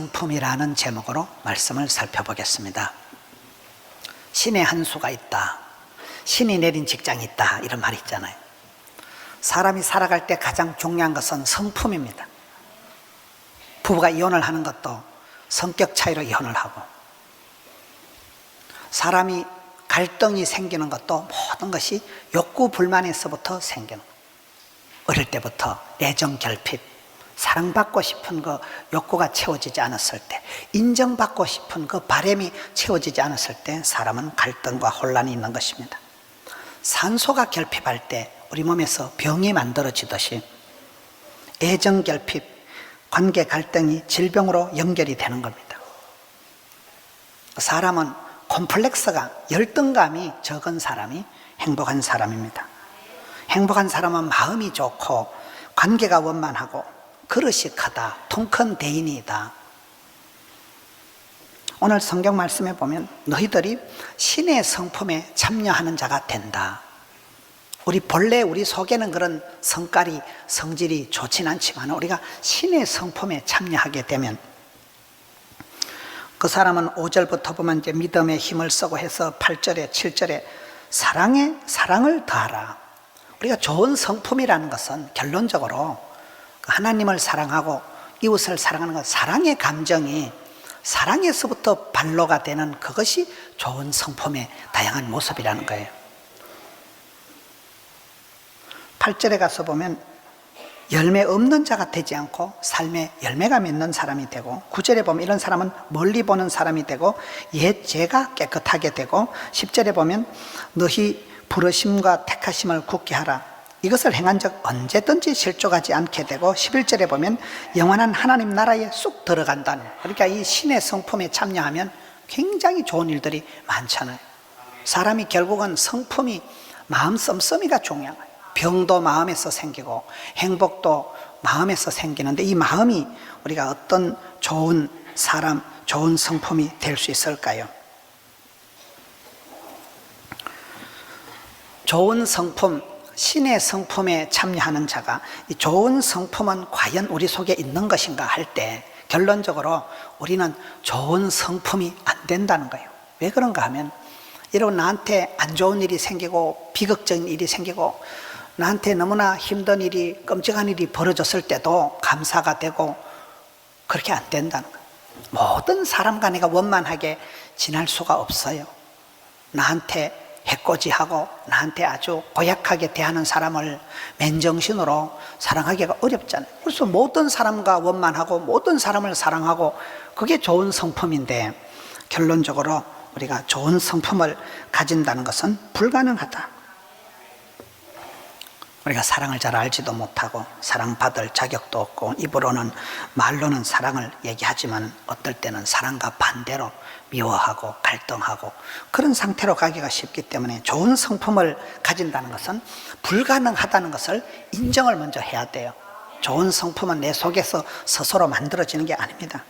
성품이라는 제목으로 말씀을 살펴보겠습니다. 신의 한 수가 있다, 신이 내린 직장이 있다, 이런 말이 있잖아요. 사람이 살아갈 때 가장 중요한 것은 성품입니다. 부부가 이혼을 하는 것도 성격 차이로 이혼을 하고, 사람이 갈등이 생기는 것도 모든 것이 욕구 불만에서부터 생기는 거예요. 어릴 때부터 애정 결핍, 사랑받고 싶은 그 욕구가 채워지지 않았을 때, 인정받고 싶은 그 바람이 채워지지 않았을 때 사람은 갈등과 혼란이 있는 것입니다. 산소가 결핍할 때 우리 몸에서 병이 만들어지듯이 애정 결핍, 관계 갈등이 질병으로 연결이 되는 겁니다. 사람은 콤플렉스가, 열등감이 적은 사람이 행복한 사람입니다. 행복한 사람은 마음이 좋고 관계가 원만하고 그릇이 크다, 통 큰 대인이다. 오늘 성경 말씀에 보면 너희들이 신의 성품에 참여하는 자가 된다. 본래 우리 속에는 그런 성깔이, 성질이 좋진 않지만 우리가 신의 성품에 참여하게 되면 그 사람은 5절부터 보면 이제 믿음의 힘을 쓰고 해서 8절에 7절에 사랑을 더하라. 우리가 좋은 성품이라는 것은 결론적으로 하나님을 사랑하고 이웃을 사랑하는 것, 사랑의 감정이 사랑에서부터 발로가 되는 그것이 좋은 성품의 다양한 모습이라는 거예요. 8절에 가서 보면 열매 없는 자가 되지 않고 삶에 열매가 맺는 사람이 되고, 9절에 보면 이런 사람은 멀리 보는 사람이 되고 옛 죄가 깨끗하게 되고, 10절에 보면 너희 부르심과 택하심을 굳게 하라. 이것을 행한 적 언제든지 실족하지 않게 되고, 11절에 보면 영원한 하나님 나라에 쑥 들어간다는, 그러니까 이 신의 성품에 참여하면 굉장히 좋은 일들이 많잖아요. 사람이 결국은 성품이, 마음 씀씀이가 중요한 거예요. 병도 마음에서 생기고 행복도 마음에서 생기는데 이 마음이 우리가 어떤 좋은 사람, 좋은 성품이 될 수 있을까요? 좋은 성품, 신의 성품에 참여하는 자가, 이 좋은 성품은 과연 우리 속에 있는 것인가 할 때 결론적으로 우리는 좋은 성품이 안 된다는 거예요. 왜 그런가 하면, 여러분, 나한테 안 좋은 일이 생기고 비극적인 일이 생기고 나한테 너무나 힘든 일이, 끔찍한 일이 벌어졌을 때도 감사가 되고 그렇게 안 된다는 거예요. 모든 사람과 내가 원만하게 지낼 수가 없어요. 나한테 해코지하고 나한테 아주 고약하게 대하는 사람을 맨정신으로 사랑하기가 어렵잖아요. 그래서 모든 사람과 원만하고 모든 사람을 사랑하고 그게 좋은 성품인데, 결론적으로 우리가 좋은 성품을 가진다는 것은 불가능하다. 우리가 사랑을 잘 알지도 못하고 사랑받을 자격도 없고 입으로는, 말로는 사랑을 얘기하지만 어떨 때는 사랑과 반대로 미워하고 갈등하고 그런 상태로 가기가 쉽기 때문에 좋은 성품을 가진다는 것은 불가능하다는 것을 인정을 먼저 해야 돼요. 좋은 성품은 내 속에서 스스로 만들어지는 게 아닙니다.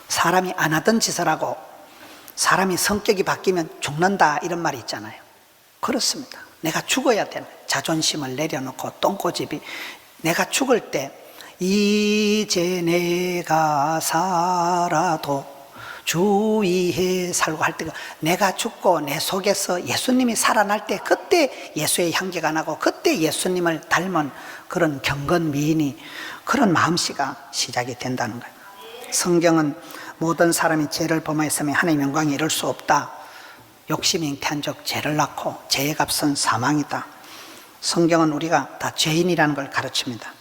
사람이 안 하던 짓을 하고 사람이 성격이 바뀌면 죽는다, 이런 말이 있잖아요. 그렇습니다. 내가 죽어야 되는, 자존심을 내려놓고 똥꼬집이, 내가 죽을 때 이제 내가 살아도 주 위에 살고 할 때가, 내가 죽고 내 속에서 예수님이 살아날 때 그때 예수의 향기가 나고 그때 예수님을 닮은 그런 경건미인이, 그런 마음씨가 시작이 된다는 거예요. 성경은 모든 사람이 죄를 범하였으면 하나님의 영광에 이를 수 없다. 욕심이 잉태한 적 죄를 낳고 죄의 값은 사망이다. 성경은 우리가 다 죄인이라는 걸 가르칩니다.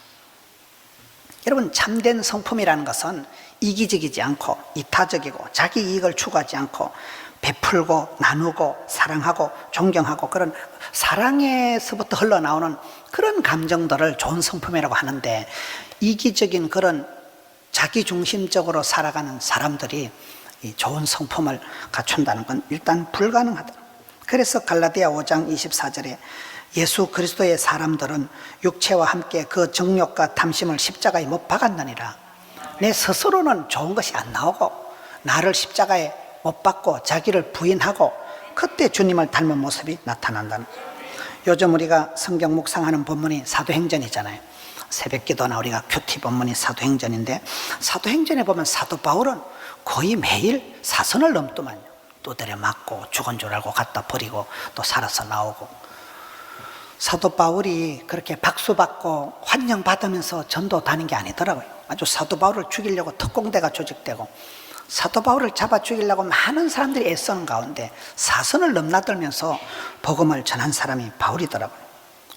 여러분, 참된 성품이라는 것은 이기적이지 않고 이타적이고 자기 이익을 추구하지 않고 베풀고 나누고 사랑하고 존경하고 그런 사랑에서부터 흘러나오는 그런 감정들을 좋은 성품이라고 하는데, 이기적인 그런 자기중심적으로 살아가는 사람들이 이 좋은 성품을 갖춘다는 건 일단 불가능하다. 그래서 갈라디아 5장 24절에 예수 그리스도의 사람들은 육체와 함께 그 정욕과 탐심을 십자가에 못 박았느니라. 내 스스로는 좋은 것이 안 나오고 나를 십자가에 못 박고 자기를 부인하고 그때 주님을 닮은 모습이 나타난다는 거예요. 요즘 우리가 성경 묵상하는 본문이 사도행전이잖아요. 새벽기도나 우리가 큐티 본문이 사도행전인데, 사도행전에 보면 사도 바울은 거의 매일 사선을 넘더만요. 두드려 맞고 죽은 줄 알고 갖다 버리고 또 살아서 나오고. 사도 바울이 그렇게 박수받고 환영받으면서 전도 다닌 게 아니더라고요. 아주 사도 바울을 죽이려고 특공대가 조직되고 사도 바울을 잡아 죽이려고 많은 사람들이 애쓰는 가운데 사선을 넘나들면서 복음을 전한 사람이 바울이더라고요.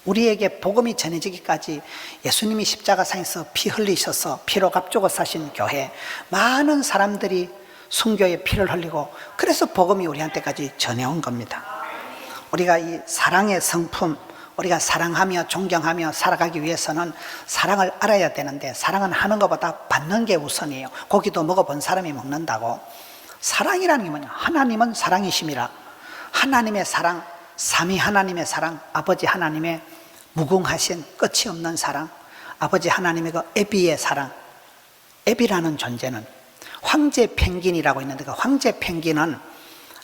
우리에게 복음이 전해지기까지 예수님이 십자가상에서 피 흘리셔서 피로 값주고 사신 교회, 많은 사람들이 순교의 피를 흘리고 그래서 복음이 우리한테까지 전해온 겁니다. 우리가 이 사랑의 성품, 우리가 사랑하며 존경하며 살아가기 위해서는 사랑을 알아야 되는데, 사랑은 하는 것보다 받는 게 우선이에요. 고기도 먹어본 사람이 먹는다고. 사랑이라는 게 뭐냐? 하나님은 사랑이심이라. 하나님의 사랑, 삼위 하나님의 사랑, 아버지 하나님의 무궁하신 끝이 없는 사랑, 아버지 하나님의 그 애비의 사랑. 애비라는 존재는 황제 펭귄이라고 있는데, 그 황제 펭귄은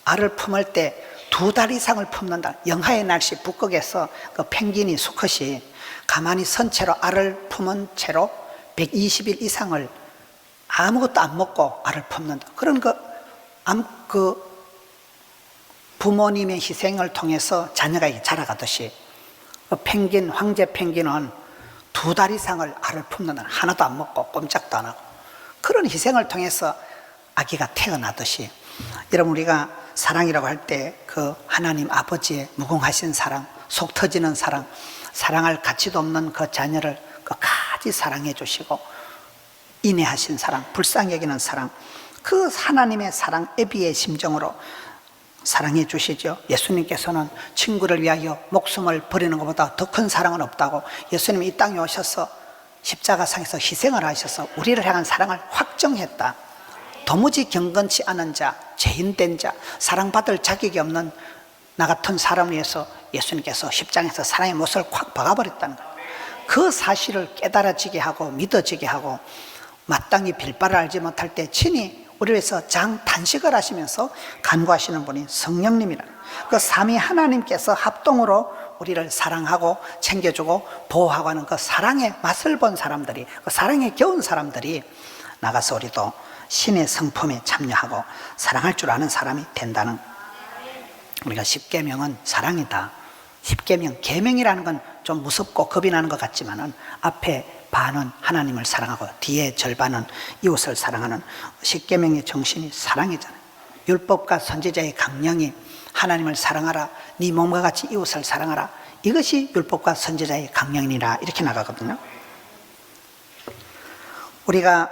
알을 품을 때 2달 이상을 품는다. 영하의 날씨 북극에서 그 펭귄이 수컷이 가만히 선 채로 알을 품은 채로 120일 이상을 아무것도 안 먹고 알을 품는다. 그런 그 부모님의 희생을 통해서 자녀가 자라가듯이 그 펭귄, 황제 펭귄은 2달 이상을 알을 품는다. 하나도 안 먹고 꼼짝도 안 하고 그런 희생을 통해서 아기가 태어나듯이, 여러분 우리가 사랑이라고 할 때 그 하나님 아버지의 무궁하신 사랑, 속 터지는 사랑, 사랑할 가치도 없는 그 자녀를 끝까지 사랑해 주시고 인내하신 사랑, 불쌍히 여기는 사랑, 그 하나님의 사랑, 애비의 심정으로 사랑해 주시죠. 예수님께서는 친구를 위하여 목숨을 버리는 것보다 더 큰 사랑은 없다고, 예수님이 이 땅에 오셔서 십자가상에서 희생을 하셔서 우리를 향한 사랑을 확정했다. 도무지 경건치 않은 자, 죄인된 자, 사랑받을 자격이 없는 나 같은 사람을 위해서 예수님께서 십장에서 사랑의 못을 콱 박아버렸다는 거예요. 그 사실을 깨달아지게 하고 믿어지게 하고 마땅히 빌바를 알지 못할 때 친히 우리를 위해서 장단식을 하시면서 간구하시는 분이 성령님이라. 그 삼위 하나님께서 합동으로 우리를 사랑하고 챙겨주고 보호하고 하는 그 사랑의 맛을 본 사람들이, 그 사랑에 겨운 사람들이 나가서 우리도 신의 성품에 참여하고 사랑할 줄 아는 사람이 된다는. 우리가 십계명은 사랑이다. 십계명, 계명이라는 건 좀 무섭고 겁이 나는 것 같지만은 앞에 반은 하나님을 사랑하고 뒤에 절반은 이웃을 사랑하는 십계명의 정신이 사랑이잖아요. 율법과 선지자의 강령이 하나님을 사랑하라, 네 몸과 같이 이웃을 사랑하라, 이것이 율법과 선지자의 강령이라 이렇게 나가거든요. 우리가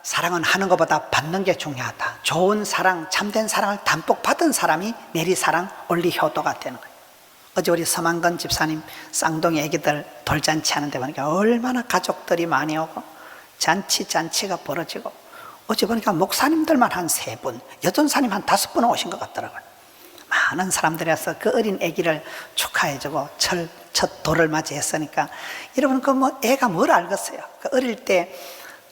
사랑은 하는 것보다 받는 게 중요하다. 좋은 사랑, 참된 사랑을 담뿍 받은 사람이 내리사랑, 올리효도가 되는 거예요. 어제 우리 서만건 집사님 쌍둥이 애기들 돌잔치 하는데 보니까 얼마나 가족들이 많이 오고 잔치가 벌어지고, 어제 보니까 목사님들만 한 3분, 여전사님 한 5분 오신 것 같더라고요. 많은 사람들이 와서 그 어린 애기를 축하해주고 첫 돌을 맞이했으니까, 여러분 애가 뭘 알겠어요. 그 어릴 때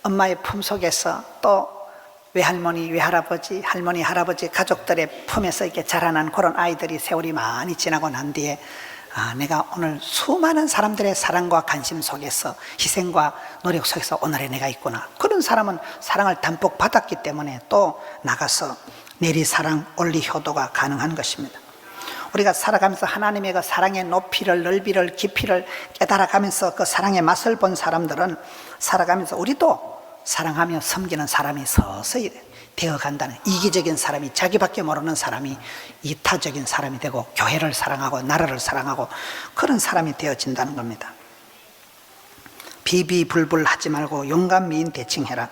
엄마의 품속에서 또 외할머니, 외할아버지, 할머니, 할아버지 가족들의 품에서 이렇게 자라난 그런 아이들이 세월이 많이 지나고 난 뒤에, 내가 오늘 수많은 사람들의 사랑과 관심 속에서 희생과 노력 속에서 오늘의 내가 있구나. 그런 사람은 사랑을 담뿍 받았기 때문에 또 나가서 내리사랑, 올리효도가 가능한 것입니다. 우리가 살아가면서 하나님의 그 사랑의 높이를, 넓이를, 깊이를 깨달아가면서 그 사랑의 맛을 본 사람들은 살아가면서 우리도 사랑하며 섬기는 사람이 서서히 되어간다는, 이기적인 사람이, 자기밖에 모르는 사람이 이타적인 사람이 되고 교회를 사랑하고 나라를 사랑하고 그런 사람이 되어진다는 겁니다. 비비불불 하지 말고 용감 미인 대칭해라.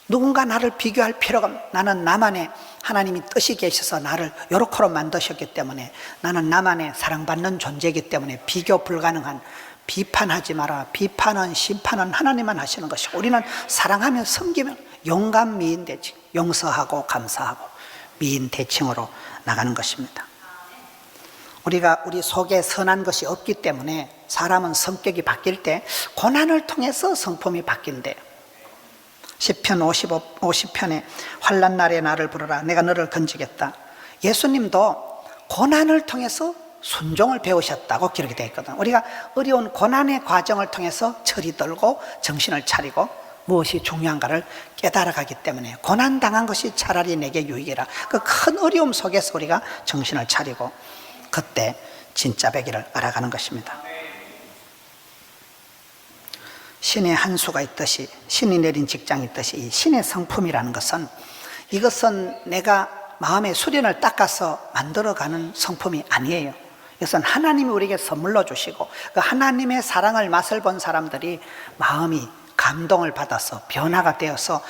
누군가 나를 비교할 필요가 없다. 나는 나만의 하나님이 뜻이 계셔서 나를 요렇게로 만드셨기 때문에, 나는 나만의 사랑받는 존재이기 때문에 비교 불가능한, 비판하지 마라. 비판은, 심판은 하나님만 하시는 것이고, 우리는 사랑하며 섬기면 용감 미인 대칭, 용서하고 감사하고 미인 대칭으로 나가는 것입니다. 우리가 우리 속에 선한 것이 없기 때문에 사람은 성격이 바뀔 때 고난을 통해서 성품이 바뀐대요. 시편 50편에 환난 날에 나를 부르라, 내가 너를 건지겠다. 예수님도 고난을 통해서 순종을 배우셨다고 기록이 되어 있거든. 우리가 어려운 고난의 과정을 통해서 철이 들고 정신을 차리고 무엇이 중요한가를 깨달아가기 때문에 고난당한 것이 차라리 내게 유익이라. 그 큰 어려움 속에서 우리가 정신을 차리고 그때 진짜 배기를 알아가는 것입니다. 신의 한 수가 있듯이, 신이 내린 직장이 있듯이 이 신의 성품이라는 것은, 이것은 내가 마음의 수련을 닦아서 만들어가는 성품이 아니에요. 이것은 하나님이 우리에게 선물로 주시고 그 하나님의 사랑을 맛을 본 사람들이 마음이 감동을 받아서 변화가 되어서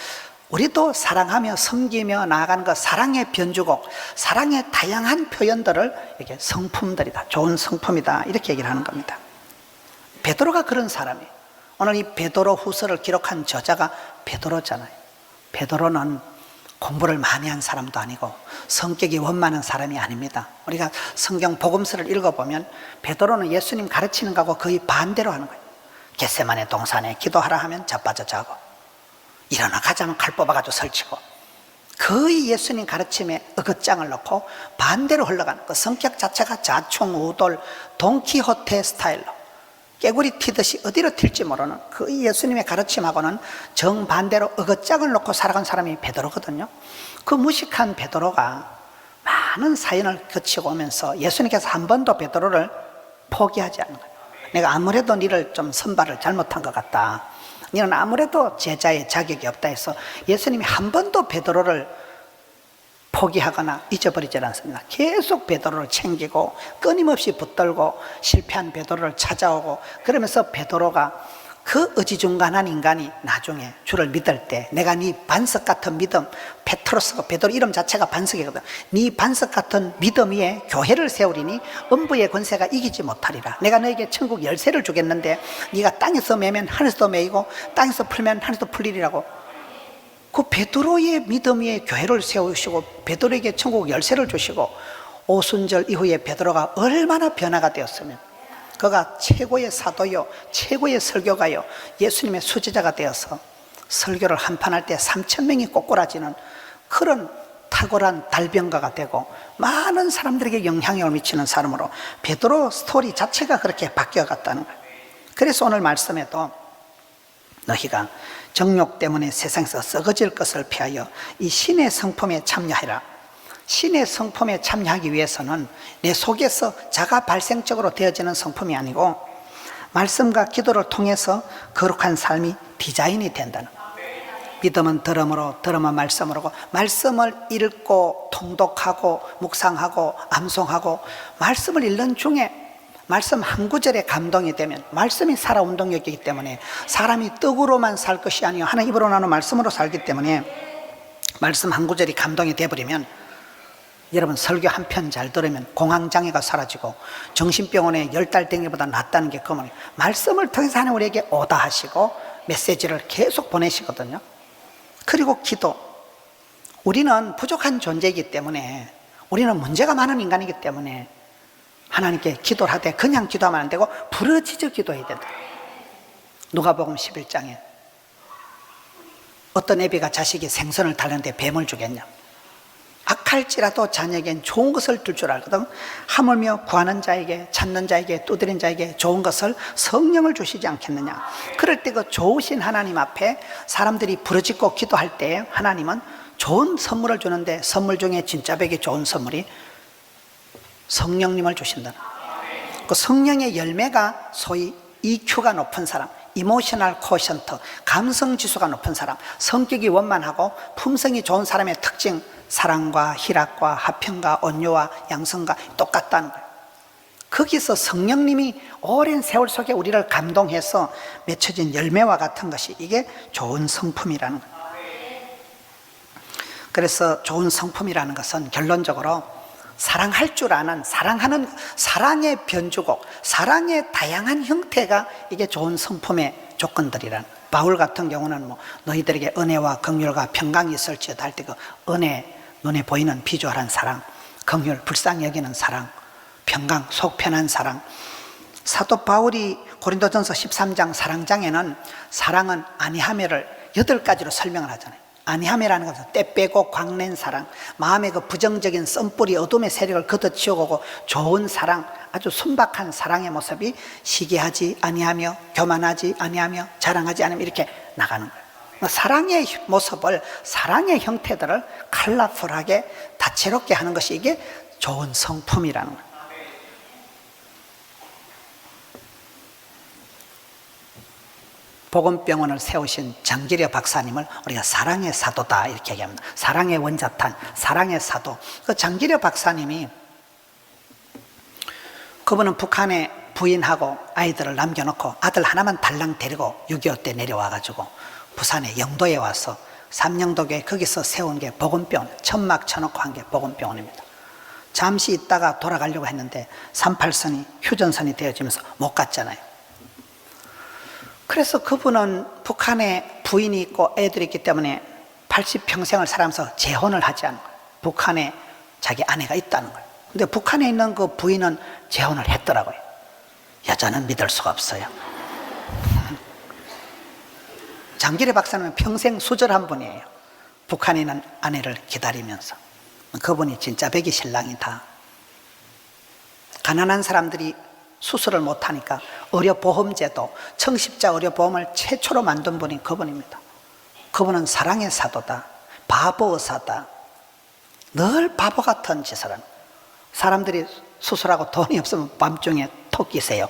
우리도 사랑하며 섬기며 나아가는 것, 사랑의 변주곡, 사랑의 다양한 표현들을 이렇게 성품들이다, 좋은 성품이다, 이렇게 얘기를 하는 겁니다. 베드로가 그런 사람이에요. 오늘 이 베드로 후서를 기록한 저자가 베드로잖아요. 베드로는 공부를 많이 한 사람도 아니고 성격이 원만한 사람이 아닙니다. 우리가 성경 복음서를 읽어보면 베드로는 예수님 가르치는 거하고 거의 반대로 하는 거예요. 겟세마네 동산에 기도하라 하면 자빠져 자고, 일어나 가자면 칼 뽑아가지고 설치고, 거의 예수님 가르침에 어긋장을 넣고 반대로 흘러가는 그 성격 자체가 자충우돌 돈키호테 스타일로 깨구리 튀듯이 어디로 튈지 모르는 그 예수님의 가르침하고는 정반대로 어긋장을 놓고 살아간 사람이 베드로거든요. 그 무식한 베드로가 많은 사연을 거치고 오면서 예수님께서 한 번도 베드로를 포기하지 않는 거예요. 내가 아무래도 너를 좀 선발을 잘못한 것 같다, 너는 아무래도 제자의 자격이 없다 해서 예수님이 한 번도 베드로를 포기하거나 잊어버리지 않습니다. 계속 베드로를 챙기고 끊임없이 붙들고 실패한 베드로를 찾아오고, 그러면서 베드로가 그 어지중간한 인간이 나중에 주를 믿을 때, 내가 네 반석 같은 믿음, 페트로스가 베드로 이름 자체가 반석이거든. 네 반석 같은 믿음 위에 교회를 세우리니 음부의 권세가 이기지 못하리라. 내가 너에게 천국 열쇠를 주겠는데 네가 땅에서 매면 하늘에서도 매이고 땅에서 풀면 하늘에서도 풀리리라고. 그 베드로의 믿음 위에 교회를 세우시고 베드로에게 천국 열쇠를 주시고, 오순절 이후에 베드로가 얼마나 변화가 되었으면, 그가 최고의 사도요, 최고의 설교가요, 예수님의 수제자가 되어서 설교를 한판 할 때 3,000명이 꼬꾸라지는 그런 탁월한 달변가가 되고 많은 사람들에게 영향력을 미치는 사람으로 베드로 스토리 자체가 그렇게 바뀌어갔다는 거예요. 그래서 오늘 말씀에도 너희가 정욕 때문에 세상에서 썩어질 것을 피하여 이 신의 성품에 참여하라. 신의 성품에 참여하기 위해서는 내 속에서 자가 발생적으로 되어지는 성품이 아니고 말씀과 기도를 통해서 거룩한 삶이 디자인이 된다는 거예요. 믿음은 들음으로, 들음은 말씀으로, 말씀을 읽고 통독하고 묵상하고 암송하고, 말씀을 읽는 중에 말씀 한 구절에 감동이 되면 말씀이 살아 운동력이기 때문에 사람이 떡으로만 살 것이 아니요 하나님 입으로 나오는 말씀으로 살기 때문에 말씀 한 구절이 감동이 되어버리면, 여러분 설교 한 편 잘 들으면 공황장애가 사라지고 정신병원에 10달 댕기보다 낫다는 게 그 말이에요. 말씀을 통해서 하나님 우리에게 오다 하시고 메시지를 계속 보내시거든요. 그리고 기도, 우리는 부족한 존재이기 때문에, 우리는 문제가 많은 인간이기 때문에 하나님께 기도를 하되 그냥 기도하면 안 되고 부르짖어 기도해야 된다. 누가복음 11장에 어떤 애비가 자식이 생선을 달라는데 뱀을 주겠냐, 악할지라도 자녀에겐 좋은 것을 줄 줄 알거든. 하물며 구하는 자에게, 찾는 자에게, 두드린 자에게 좋은 것을, 성령을 주시지 않겠느냐. 그럴 때 그 좋으신 하나님 앞에 사람들이 부르짖고 기도할 때 하나님은 좋은 선물을 주는데, 선물 중에 진짜 배기 좋은 선물이 성령님을 주신다. 그 성령의 열매가 소위 EQ가 높은 사람, 이모셔널 코션트, 감성 지수가 높은 사람, 성격이 원만하고 품성이 좋은 사람의 특징, 사랑과 희락과 화평과 온유와 양성과 똑같다는 거예요. 거기서 성령님이 오랜 세월 속에 우리를 감동해서 맺혀진 열매와 같은 것이, 이게 좋은 성품이라는 거예요. 그래서 좋은 성품이라는 것은 결론적으로 사랑할 줄 아는, 사랑하는 사랑의 변주곡, 사랑의 다양한 형태가 이게 좋은 성품의 조건들이란. 바울 같은 경우는 너희들에게 은혜와 긍휼과 평강이 있을지어다 할 때 그 은혜, 눈에 보이는 비주얼한 사랑, 긍휼, 불쌍히 여기는 사랑, 평강, 속 편한 사랑. 사도 바울이 고린도전서 13장 사랑장에는 사랑은 아니하며를 8가지로 설명을 하잖아요. 아니함이라는 것은 때 빼고 광낸 사랑, 마음의 그 부정적인 썬뿌리 어둠의 세력을 걷어치우고 좋은 사랑, 아주 순박한 사랑의 모습이 시기하지 아니하며 교만하지 아니하며 자랑하지 않으며 이렇게 나가는 거예요. 사랑의 모습을, 사랑의 형태들을 컬러풀하게 다채롭게 하는 것이 이게 좋은 성품이라는 거예요. 복음병원을 세우신 장기려 박사님을 우리가 사랑의 사도다 이렇게 얘기합니다. 사랑의 원자탄, 사랑의 사도. 그 장기려 박사님이, 그분은 북한에 부인하고 아이들을 남겨놓고 아들 하나만 달랑 데리고 6.25 때 내려와가지고 부산의 영도에 와서 삼영도교회 거기서 세운 게 복음병원, 천막 쳐놓고 한 게 복음병원입니다. 잠시 있다가 돌아가려고 했는데 38선이 휴전선이 되어지면서 못 갔잖아요. 그래서 그분은 북한에 부인이 있고 애들이 있기 때문에 80평생을 살아면서 재혼을 하지 않은 거예요. 북한에 자기 아내가 있다는 거예요. 근데 북한에 있는 그 부인은 재혼을 했더라고요. 여자는 믿을 수가 없어요. 장기려 박사는 평생 수절한 분이에요. 북한에 있는 아내를 기다리면서. 그분이 진짜 백이 신랑이다. 가난한 사람들이 수술을 못하니까 의료보험제도, 청십자 의료보험을 최초로 만든 분이 그분입니다. 그분은 사랑의 사도다, 바보 의사다. 늘 바보 같은 짓을 하는, 사람들이 수술하고 돈이 없으면 밤중에 토끼 세요,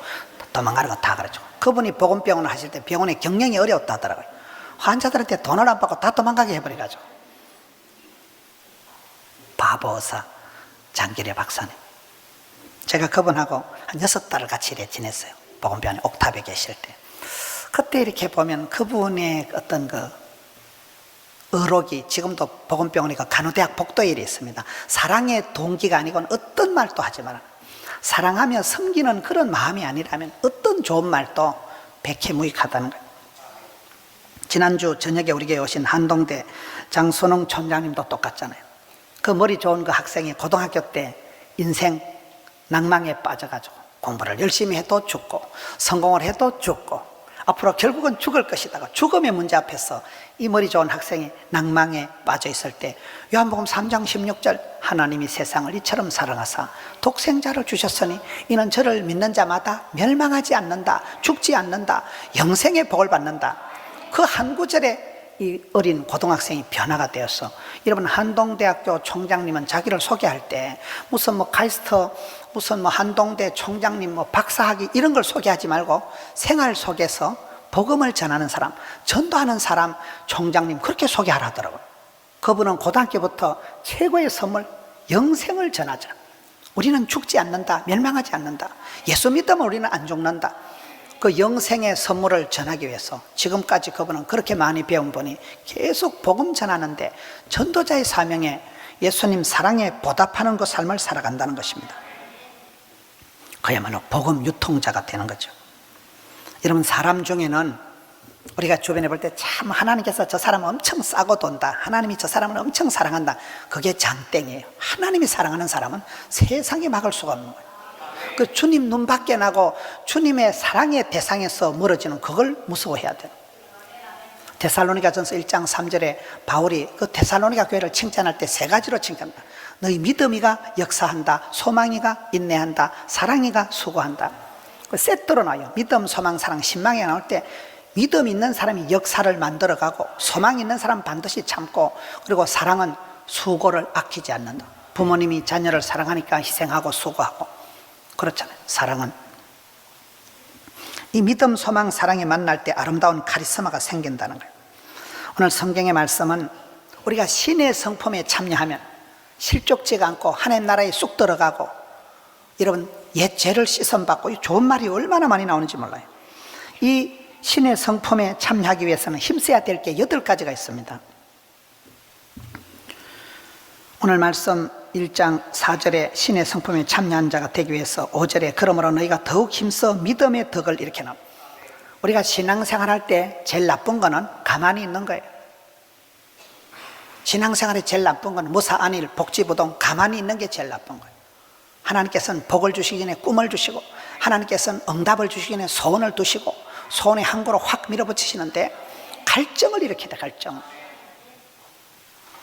도망가는 거 다 가르치고. 그분이 복음병원을 하실 때 병원에 경영이 어려웠다 하더라고요. 환자들한테 돈을 안 받고 다 도망가게 해버려가지고. 바보 의사 장기려 박사님, 제가 그분하고 한 6달을 같이 지냈어요. 복음병원에 옥탑에 계실 때. 그때 이렇게 보면 그분의 어떤 그 의록이, 지금도 복음병원에 그 간호대학 복도에 있습니다. 사랑의 동기가 아니고는 어떤 말도 하지 마라. 사랑하며 섬기는 그런 마음이 아니라면 어떤 좋은 말도 백해무익하다는 거예요. 지난주 저녁에 우리 교회 오신 한동대 장순홍 촌장님도 똑같잖아요. 그 머리 좋은 그 학생이 고등학교 때 인생 낭망에 빠져가지고 공부를 열심히 해도 죽고 성공을 해도 죽고 앞으로 결국은 죽을 것이다가 죽음의 문제 앞에서 이 머리 좋은 학생이 낭망에 빠져 있을 때 요한복음 3장 16절, 하나님이 세상을 이처럼 사랑하사 독생자를 주셨으니 이는 저를 믿는 자마다 멸망하지 않는다, 죽지 않는다, 영생의 복을 받는다. 그 한 구절에 이 어린 고등학생이 변화가 되었어. 여러분, 한동대학교 총장님은 자기를 소개할 때 무슨 뭐 카이스트, 무슨 뭐 한동대 총장님 뭐 박사학위 이런 걸 소개하지 말고 생활 속에서 복음을 전하는 사람, 전도하는 사람 총장님 그렇게 소개하라더라고요. 그분은 고등학교부터 최고의 선물, 영생을 전하자. 우리는 죽지 않는다, 멸망하지 않는다. 예수 믿으면 우리는 안 죽는다. 그 영생의 선물을 전하기 위해서 지금까지 그분은 그렇게 많이 배운 분이 계속 복음 전하는데 전도자의 사명에 예수님 사랑에 보답하는 그 삶을 살아간다는 것입니다. 그야말로 복음 유통자가 되는 거죠. 여러분, 사람 중에는 우리가 주변에 볼 때 참 하나님께서 저 사람은 엄청 싸고 돈다, 하나님이 저 사람을 엄청 사랑한다, 그게 장땡이에요. 하나님이 사랑하는 사람은 세상에 막을 수가 없는 거예요. 그 주님 눈 밖에 나고 주님의 사랑의 대상에서 멀어지는 그걸 무서워해야 돼요. 데살로니가전서 1장 3절에 바울이 그 데살로니가 교회를 칭찬할 때 3가지로 칭찬한다. 너희 믿음이가 역사한다, 소망이가 인내한다, 사랑이가 수고한다. 그 세트로 나와요. 믿음, 소망, 사랑, 신망이 나올 때 믿음 있는 사람이 역사를 만들어가고, 소망 있는 사람은 반드시 참고, 그리고 사랑은 수고를 아끼지 않는다. 부모님이 자녀를 사랑하니까 희생하고 수고하고, 그렇잖아요. 사랑은 이 믿음, 소망, 사랑이 만날 때 아름다운 카리스마가 생긴다는 거예요. 오늘 성경의 말씀은 우리가 신의 성품에 참여하면 실족지가 않고 하나님 나라에 쑥 들어가고, 여러분 옛 죄를 씻음받고, 이 좋은 말이 얼마나 많이 나오는지 몰라요. 이 신의 성품에 참여하기 위해서는 힘써야 될 게 8가지가 있습니다. 오늘 말씀 1장 4절에 신의 성품에 참여한 자가 되기 위해서 5절에 그러므로 너희가 더욱 힘써 믿음의 덕을 이렇게 나옵니다. 우리가 신앙생활 할 때 제일 나쁜 거는 가만히 있는 거예요. 신앙생활에 제일 나쁜 거는 무사 안일 복지부동 가만히 있는 게 제일 나쁜 거예요. 하나님께서는 복을 주시기 전에 꿈을 주시고, 하나님께서는 응답을 주시기 전에 소원을 두시고, 소원의 항구로 확 밀어붙이시는데 갈증을 일으키다, 갈증.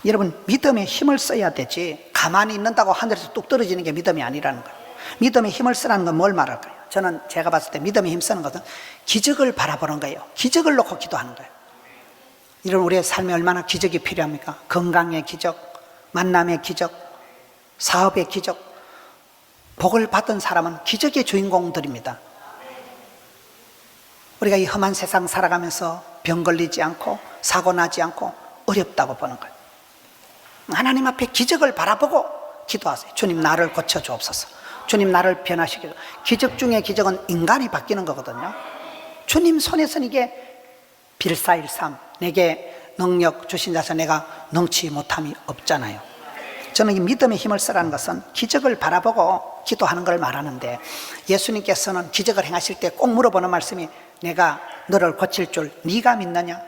여러분, 믿음에 힘을 써야 되지 가만히 있는다고 하늘에서 뚝 떨어지는 게 믿음이 아니라는 거예요. 믿음에 힘을 쓰라는 건 뭘 말할까요? 저는 제가 봤을 때 믿음에 힘 쓰는 것은 기적을 바라보는 거예요. 기적을 놓고 기도하는 거예요. 이런 우리의 삶에 얼마나 기적이 필요합니까? 건강의 기적, 만남의 기적, 사업의 기적. 복을 받은 사람은 기적의 주인공들입니다. 우리가 이 험한 세상 살아가면서 병 걸리지 않고 사고 나지 않고 어렵다고 보는 거예요. 하나님 앞에 기적을 바라보고 기도하세요. 주님, 나를 고쳐주옵소서. 주님, 나를 변화시켜. 기적 중에 기적은 인간이 바뀌는 거거든요. 주님 손에서는 이게 빌사일삼, 내게 능력 주신 자서 내가 능치 못함이 없잖아요. 저는 이 믿음의 힘을 쓰라는 것은 기적을 바라보고 기도하는 걸 말하는데, 예수님께서는 기적을 행하실 때 꼭 물어보는 말씀이, 내가 너를 고칠 줄 네가 믿느냐?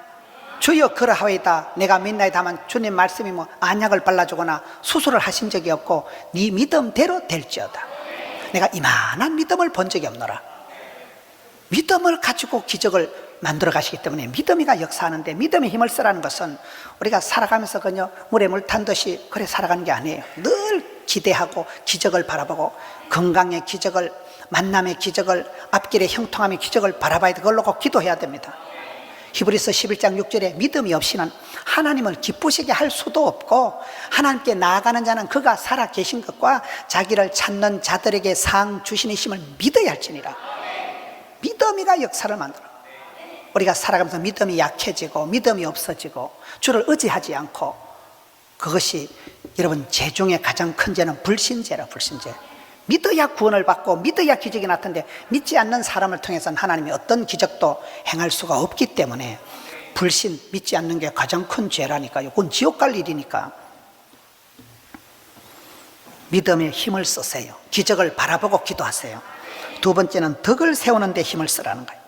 주여 그러하오이다. 내가 믿나이다 하면 주님 말씀이 뭐 안약을 발라주거나 수술을 하신 적이 없고 네 믿음대로 될지어다. 내가 이만한 믿음을 본 적이 없노라. 믿음을 가지고 기적을 만들어 가시기 때문에 믿음이가 역사하는데, 믿음의 힘을 쓰라는 것은 우리가 살아가면서 그냥 물에 물 탄 듯이 그래 살아가는 게 아니에요. 늘 기대하고 기적을 바라보고, 건강의 기적을, 만남의 기적을, 앞길의 형통함의 기적을 바라봐야 돼. 그걸 놓고 기도해야 됩니다. 히브리서 11장 6절에 믿음이 없이는 하나님을 기쁘시게 할 수도 없고, 하나님께 나아가는 자는 그가 살아 계신 것과 자기를 찾는 자들에게 상 주시는 힘을 믿어야 할지니라. 믿음이가 역사를 만들어. 우리가 살아가면서 믿음이 약해지고 믿음이 없어지고 주를 의지하지 않고, 그것이 여러분 죄 중에 가장 큰 죄는 불신죄라. 불신죄. 믿어야 구원을 받고 믿어야 기적이 나타나는데, 믿지 않는 사람을 통해서는 하나님이 어떤 기적도 행할 수가 없기 때문에 불신, 믿지 않는 게 가장 큰 죄라니까요. 그건 지옥 갈 일이니까. 믿음에 힘을 쓰세요. 기적을 바라보고 기도하세요. 두 번째는 덕을 세우는 데 힘을 쓰라는 거예요.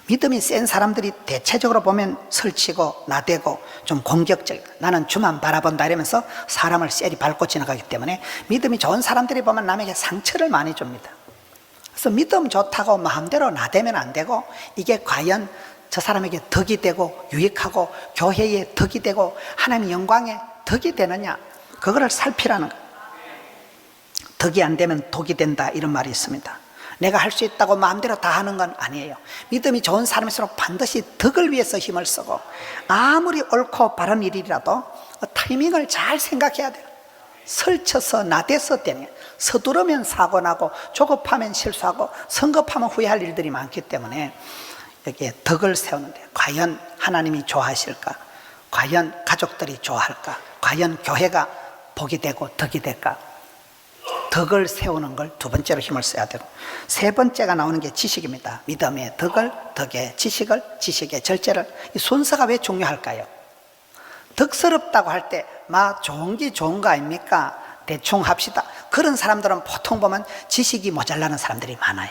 믿음이 센 사람들이 대체적으로 보면 설치고 나대고 좀 공격적이다. 나는 주만 바라본다 이러면서 사람을 쎄리 밟고 지나가기 때문에, 믿음이 좋은 사람들이 보면 남에게 상처를 많이 줍니다. 그래서 믿음 좋다고 마음대로 나대면 안 되고, 이게 과연 저 사람에게 덕이 되고 유익하고 교회에 덕이 되고 하나님의 영광에 덕이 되느냐, 그거를 살피라는 거예요. 덕이 안 되면 독이 된다, 이런 말이 있습니다. 내가 할 수 있다고 마음대로 다 하는 건 아니에요. 믿음이 좋은 사람일수록 반드시 덕을 위해서 힘을 쓰고, 아무리 옳고 바른 일이라도 타이밍을 잘 생각해야 돼요. 설쳐서 나대서 때문에 서두르면 사고나고 조급하면 실수하고 성급하면 후회할 일들이 많기 때문에, 여기에 덕을 세우는데 과연 하나님이 좋아하실까? 과연 가족들이 좋아할까? 과연 교회가 복이 되고 덕이 될까? 덕을 세우는 걸 두 번째로 힘을 써야 되고, 세 번째가 나오는 게 지식입니다. 믿음의 덕을, 덕의 지식을, 지식의 절제를. 이 순서가 왜 중요할까요? 덕스럽다고 할 때 막 좋은 게 좋은 거 아닙니까? 대충 합시다. 그런 사람들은 보통 보면 지식이 모자라는 사람들이 많아요.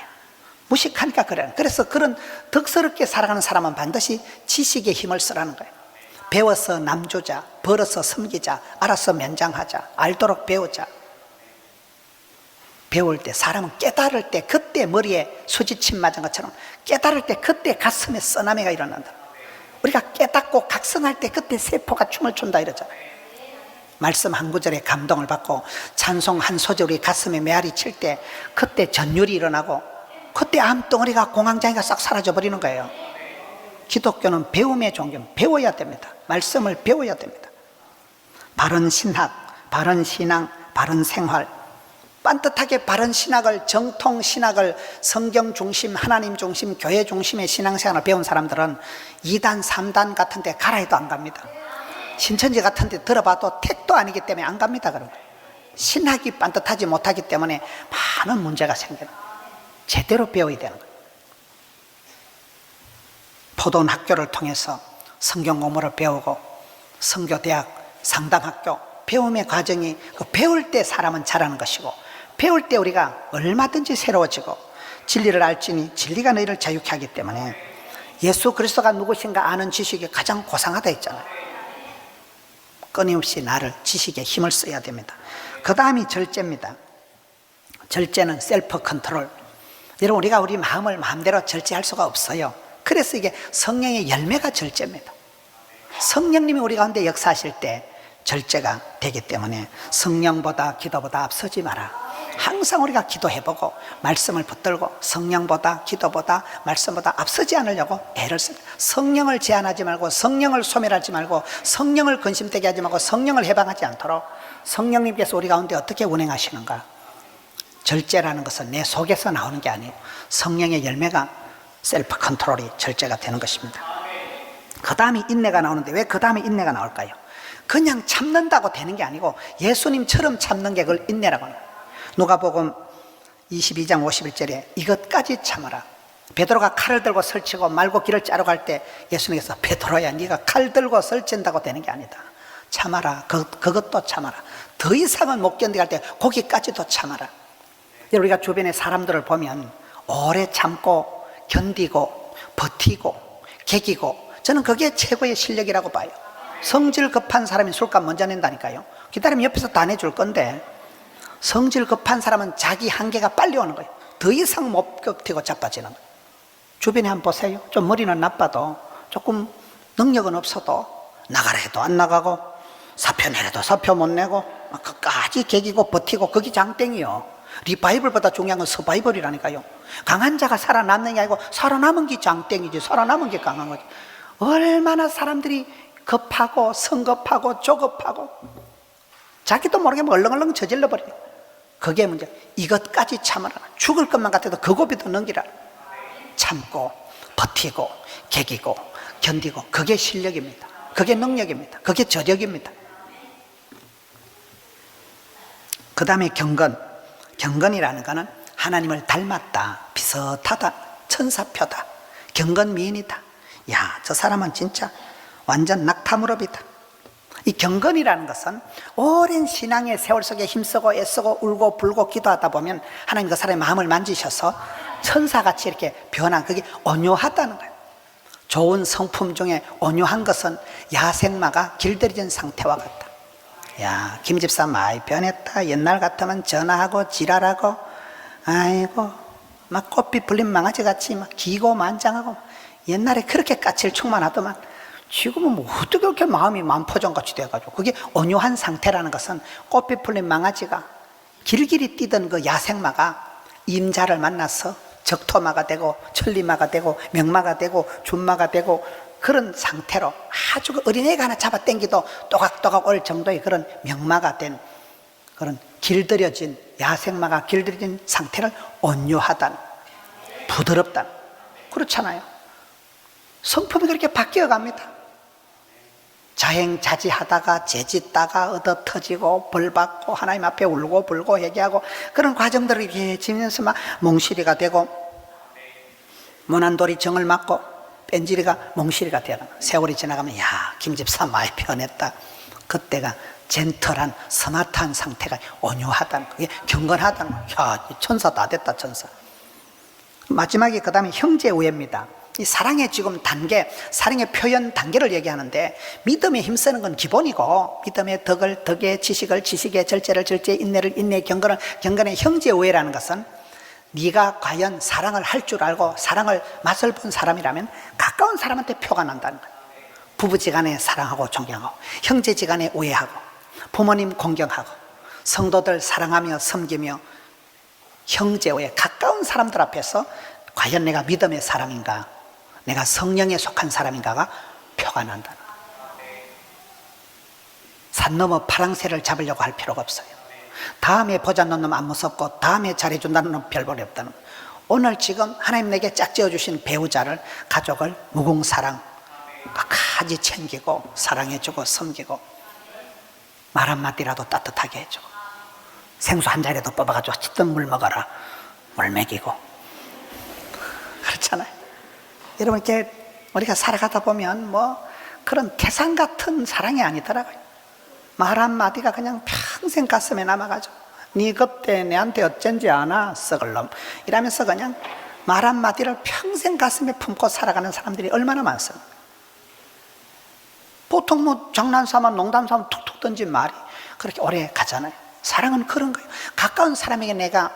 무식하니까 그래요. 그래서 그런 덕스럽게 살아가는 사람은 반드시 지식의 힘을 쓰라는 거예요. 배워서 남주자, 벌어서 섬기자, 알아서 면장하자, 알도록 배우자. 배울 때, 사람은 깨달을 때 그때 머리에 수지침 맞은 것처럼 깨달을 때 그때 가슴에 써나미가 일어난다. 우리가 깨닫고 각성할 때 그때 세포가 춤을 춘다 이러잖아요. 말씀 한 구절에 감동을 받고 찬송 한 소절이 가슴에 메아리 칠 때 그때 전율이 일어나고, 그때 암덩어리가 공황장애가 싹 사라져 버리는 거예요. 기독교는 배움의 종교, 배워야 됩니다. 말씀을 배워야 됩니다. 바른 신학, 바른 신앙, 바른 생활, 반듯하게 바른 신학을, 정통 신학을, 성경 중심, 하나님 중심, 교회 중심의 신앙생활을 배운 사람들은 2단, 3단 같은 데 가라 해도 안 갑니다. 신천지 같은 데 들어봐도 택도 아니기 때문에 안 갑니다. 그런 거예요. 신학이 반듯하지 못하기 때문에 많은 문제가 생겨요. 제대로 배워야 되는 거예요. 포도원 학교를 통해서 성경 공부를 배우고, 선교대학, 상담학교, 배움의 과정이, 그 배울 때 사람은 자라는 것이고, 배울 때 우리가 얼마든지 새로워지고, 진리를 알지니 진리가 너희를 자유케 하기 때문에, 예수 그리스도가 누구신가 아는 지식이 가장 고상하다 했잖아요. 끊임없이 나를 지식에 힘을 써야 됩니다. 그 다음이 절제입니다. 절제는 셀프 컨트롤. 여러분, 우리가 우리 마음을 마음대로 절제할 수가 없어요. 그래서 이게 성령의 열매가 절제입니다. 성령님이 우리 가운데 역사하실 때 절제가 되기 때문에 성령보다 기도보다 앞서지 마라. 항상 우리가 기도해보고 말씀을 붙들고 성령보다 기도보다 말씀보다 앞서지 않으려고 애를 씁니다. 성령을 제한하지 말고 성령을 소멸하지 말고 성령을 근심되게 하지 말고 성령을 해방하지 않도록 성령님께서 우리 가운데 어떻게 운행하시는가. 절제라는 것은 내 속에서 나오는 게 아니에요. 성령의 열매가 셀프 컨트롤이 절제가 되는 것입니다. 그 다음에 인내가 나오는데 왜 그 다음에 인내가 나올까요? 그냥 참는다고 되는 게 아니고 예수님처럼 참는 게 그걸 인내라고 합니다. 누가복음 22장 51절에 이것까지 참아라. 베드로가 칼을 들고 설치고 말고 길을 자러 갈 때 예수님께서 베드로야 네가 칼 들고 설친다고 되는 게 아니다. 참아라. 그것도 참아라. 더 이상은 못 견디게 할 때 거기까지도 참아라. 우리가 주변에 사람들을 보면 오래 참고 견디고 버티고 개기고 저는 그게 최고의 실력이라고 봐요. 성질 급한 사람이 술값 먼저 낸다니까요. 기다리면 옆에서 다 내줄 건데 성질 급한 사람은 자기 한계가 빨리 오는 거예요. 더 이상 못 버티고 자빠지는 거예요. 주변에 한번 보세요. 좀 머리는 나빠도 조금 능력은 없어도 나가라 해도 안 나가고 사표 내려도 사표 못 내고 끝까지 개기고 버티고 그게 장땡이요. 리바이벌보다 중요한 건 서바이벌이라니까요. 강한 자가 살아남는 게 아니고 살아남은 게 장땡이지 살아남은 게 강한 거지. 얼마나 사람들이 급하고 성급하고 조급하고 자기도 모르게 얼렁얼렁 저질러 버려요. 그게 문제. 이것까지 참아라. 죽을 것만 같아도 그 고비도 넘기라. 참고 버티고 개기고 견디고 그게 실력입니다. 그게 능력입니다. 그게 저력입니다. 그 다음에 경건. 경건이라는 것은 하나님을 닮았다, 비슷하다, 천사표다, 경건미인이다. 야, 저 사람은 진짜 완전 낙타무럽이다. 이 경건이라는 것은 오랜 신앙의 세월 속에 힘쓰고 애쓰고 울고 불고 기도하다 보면 하나님 그 사람의 마음을 만지셔서 천사같이 이렇게 변한 그게 온유하다는 거예요. 좋은 성품 중에 온유한 것은 야생마가 길들여진 상태와 같다. 야, 김 집사 많이 변했다. 옛날 같으면 전화하고 지랄하고 아이고 막 꽃빛 불린 망아지같이 막 기고 만장하고 옛날에 그렇게 까칠 척만 하더만 지금은 뭐 어떻게 그렇게 마음이 만포전같이 돼가지고. 그게 온유한 상태라는 것은 꽃빛 풀린 망아지가 길길이 뛰던 그 야생마가 임자를 만나서 적토마가 되고 천리마가 되고 명마가 되고 준마가 되고 그런 상태로 아주 그 어린애가 하나 잡아 당기도 또각또각 올 정도의 그런 명마가 된 그런 길들여진 야생마가 길들여진 상태를 온유하다는, 부드럽다는, 그렇잖아요. 성품이 그렇게 바뀌어 갑니다. 자행자지하다가 재짓다가 얻어 터지고 벌받고 하나님 앞에 울고 불고 회개하고 그런 과정들을 이렇게 지면서 막 몽실이가 되고 모난돌이 정을 맞고 뺀질이가 몽실이가 되는 세월이 지나가면 야, 김집사 많이 변했다. 그때가 젠틀한 스마트한 상태가 온유하다는, 그게 경건하다는 거예요. 야, 천사 다 됐다, 천사. 마지막에 그 다음에 형제 우애입니다. 이 사랑의 지금 단계, 사랑의 표현 단계를 얘기하는데 믿음에 힘쓰는 건 기본이고 믿음의 덕의 지식을 지식의 절제를 절제, 인내를 인내, 경건의 형제 우애라는 것은 네가 과연 사랑을 할 줄 알고 사랑을 맛을 본 사람이라면 가까운 사람한테 표가 난다는 거예요. 부부지간에 사랑하고 존경하고 형제지간에 우애하고 부모님 공경하고 성도들 사랑하며 섬기며 형제 우애, 가까운 사람들 앞에서 과연 내가 믿음의 사람인가, 내가 성령에 속한 사람인가가 표가 난다. 산 넘어 파랑새를 잡으려고 할 필요가 없어요. 다음에 보자는 놈 안 무섭고 다음에 잘해준다는 놈 별 볼이 없다는 거예요. 오늘 지금 하나님 내게 짝지어 주신 배우자를, 가족을 무궁사랑 끝까지 챙기고 사랑해주고 섬기고 말 한마디라도 따뜻하게 해주고 생수 한 잔이라도 뽑아가지고 찌든 물 먹어라, 물 먹이고 그렇잖아요. 여러분, 이렇게 우리가 살아가다 보면 뭐 그런 태산 같은 사랑이 아니더라고요. 말 한마디가 그냥 평생 가슴에 남아가지고 네 그때 내한테 어쩐지 아나 썩을 놈 이러면서 그냥 말 한마디를 평생 가슴에 품고 살아가는 사람들이 얼마나 많습니까? 보통 뭐 장난삼아 농담삼아 툭툭 던진 말이 그렇게 오래 가잖아요. 사랑은 그런 거예요. 가까운 사람에게 내가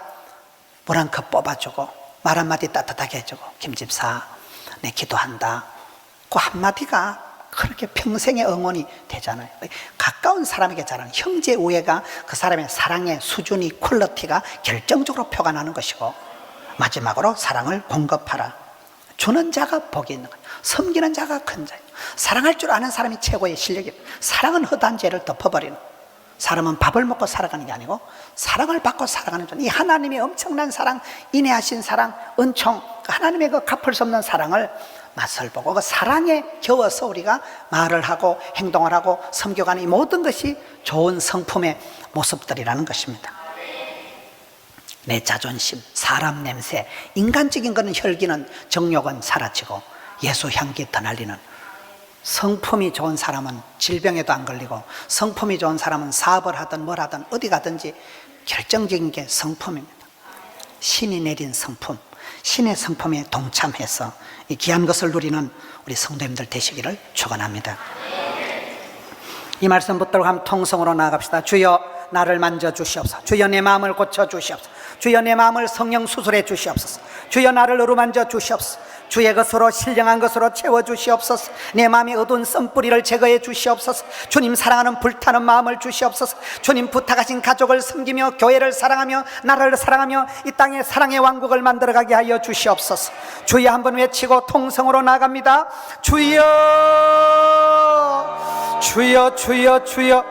물 한 컵 뽑아주고 말 한마디 따뜻하게 해주고 김집사 내 기도한다, 그 한마디가 그렇게 평생의 응원이 되잖아요. 가까운 사람에게 잘하는 형제 우애가 그 사람의 사랑의 수준이, 퀄리티가 결정적으로 표가 나는 것이고, 마지막으로 사랑을 공급하라. 주는 자가 복이 있는 거예요. 섬기는 자가 큰 자예요. 사랑할 줄 아는 사람이 최고의 실력이에요. 사랑은 허다한 죄를 덮어버리는 거예요. 사람은 밥을 먹고 살아가는 게 아니고 사랑을 받고 살아가는 존재. 이 하나님의 엄청난 사랑, 인내하신 사랑, 은총, 하나님의 그 갚을 수 없는 사랑을 맛을 보고 그 사랑에 겨워서 우리가 말을 하고 행동을 하고 섬겨가는 이 모든 것이 좋은 성품의 모습들이라는 것입니다. 내 자존심, 사람 냄새, 인간적인 것은, 혈기는, 정욕은 사라지고 예수 향기 더날리는, 성품이 좋은 사람은 질병에도 안 걸리고, 성품이 좋은 사람은 사업을 하든 뭘 하든 어디 가든지 결정적인 게 성품입니다. 신이 내린 성품, 신의 성품에 동참해서 이 귀한 것을 누리는 우리 성도님들 되시기를 축원합니다. 이 말씀 붙들고 한번 통성으로 나아갑시다. 주여 나를 만져주시옵소서. 주여 내 마음을 고쳐주시옵소서. 주여 내 마음을 성령 수술해 주시옵소서. 주여 나를 어루만져 주시옵소서. 주의 것으로, 신령한 것으로 채워주시옵소서. 내 마음의 어두운 썬뿌리를 제거해 주시옵소서. 주님 사랑하는 불타는 마음을 주시옵소서. 주님 부탁하신 가족을 섬기며 교회를 사랑하며 나라를 사랑하며 이 땅에 사랑의 왕국을 만들어가게 하여 주시옵소서. 주여 한번 외치고 통성으로 나갑니다. 주여 주여 주여 주여.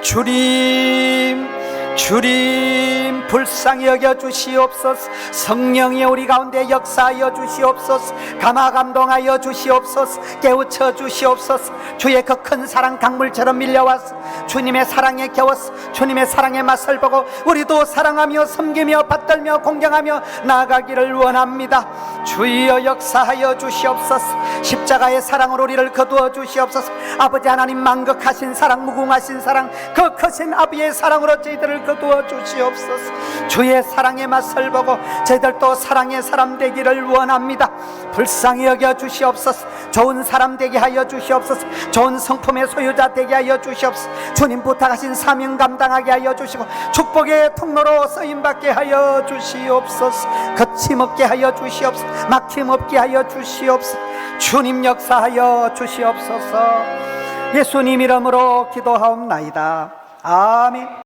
주님 주님 불쌍히 여겨 주시옵소서. 성령이 우리 가운데 역사하여 주시옵소서. 감화 감동하여 주시옵소서. 깨우쳐 주시옵소서. 주의 그 큰 사랑 강물처럼 밀려와서 주님의 사랑에 겨워서 주님의 사랑의 맛을 보고 우리도 사랑하며 섬기며 받들며 공경하며 나아가기를 원합니다. 주여 역사하여 주시옵소서. 십자가의 사랑으로 우리를 거두어 주시옵소서. 아버지 하나님 만극하신 사랑, 무궁하신 사랑, 그 크신 아비의 사랑으로 저희들을 거두어 주시옵소서. 주의 사랑의 맛을 보고 저희들도 사랑의 사람 되기를 원합니다. 불쌍히 여겨 주시옵소서. 좋은 사람 되게 하여 주시옵소서. 좋은 성품의 소유자 되게 하여 주시옵소서. 주님 부탁하신 사명 감당하게 하여 주시고 축복의 통로로 쓰임받게 하여 주시옵소서. 거침없게 하여 주시옵소서. 막힘없게 하여 주시옵소서. 주님 역사하여 주시옵소서. 예수님 이름으로 기도하옵나이다. 아멘.